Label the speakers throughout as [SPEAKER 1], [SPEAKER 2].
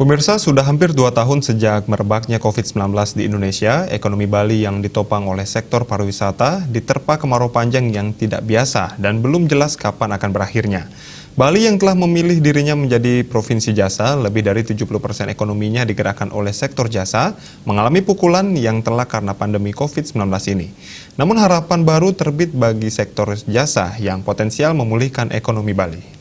[SPEAKER 1] Pemirsa, sudah hampir 2 tahun sejak merebaknya COVID-19 di Indonesia, ekonomi Bali yang ditopang oleh sektor pariwisata diterpa kemarau panjang yang tidak biasa dan belum jelas kapan akan berakhirnya. Bali yang telah memilih dirinya menjadi provinsi jasa, lebih dari 70% ekonominya digerakkan oleh sektor jasa, mengalami pukulan yang telak karena pandemi COVID-19 ini. Namun harapan baru terbit bagi sektor jasa yang potensial memulihkan ekonomi Bali.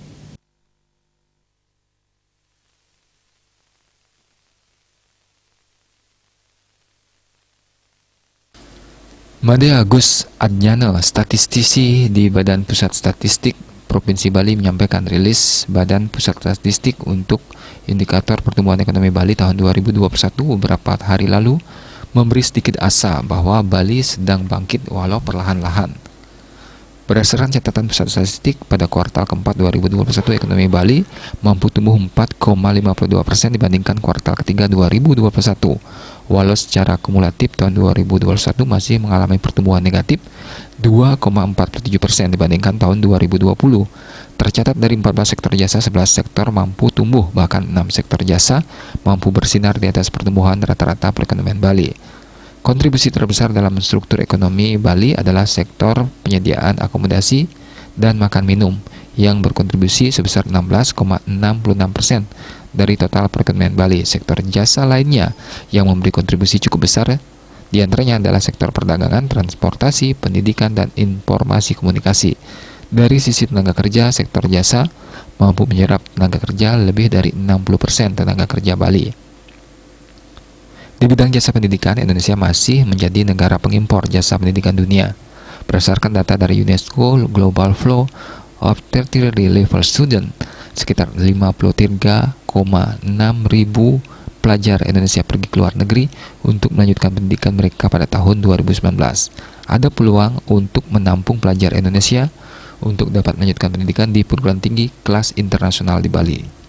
[SPEAKER 2] Made Agus Adnyana, statistisi di Badan Pusat Statistik Provinsi Bali menyampaikan rilis Badan Pusat Statistik untuk indikator pertumbuhan ekonomi Bali tahun 2021 beberapa hari lalu memberi sedikit asa bahwa Bali sedang bangkit walau perlahan-lahan. Berdasarkan catatan Pusat Statistik, pada kuartal keempat 2021 ekonomi Bali mampu tumbuh 4,52% dibandingkan kuartal ketiga 2021. Walau secara kumulatif tahun 2021 masih mengalami pertumbuhan negatif 2,47% dibandingkan tahun 2020. Tercatat dari 14 sektor jasa, 11 sektor mampu tumbuh, bahkan 6 sektor jasa mampu bersinar di atas pertumbuhan rata-rata perekonomian Bali. Kontribusi terbesar dalam struktur ekonomi Bali adalah sektor penyediaan akomodasi dan makan minum yang berkontribusi sebesar 16,66% dari total perekonomian Bali. Sektor jasa lainnya yang memberi kontribusi cukup besar diantaranya adalah sektor perdagangan, transportasi, pendidikan, dan informasi komunikasi. Dari sisi tenaga kerja, sektor jasa mampu menyerap tenaga kerja lebih dari 60% tenaga kerja Bali. Di bidang jasa pendidikan, Indonesia masih menjadi negara pengimpor jasa pendidikan dunia. Berdasarkan data dari UNESCO Global Flow of Tertiary Level Student, sekitar 53,6 ribu pelajar Indonesia pergi ke luar negeri untuk melanjutkan pendidikan mereka pada tahun 2019. Ada peluang untuk menampung pelajar Indonesia untuk dapat melanjutkan pendidikan di perguruan tinggi kelas internasional di Bali.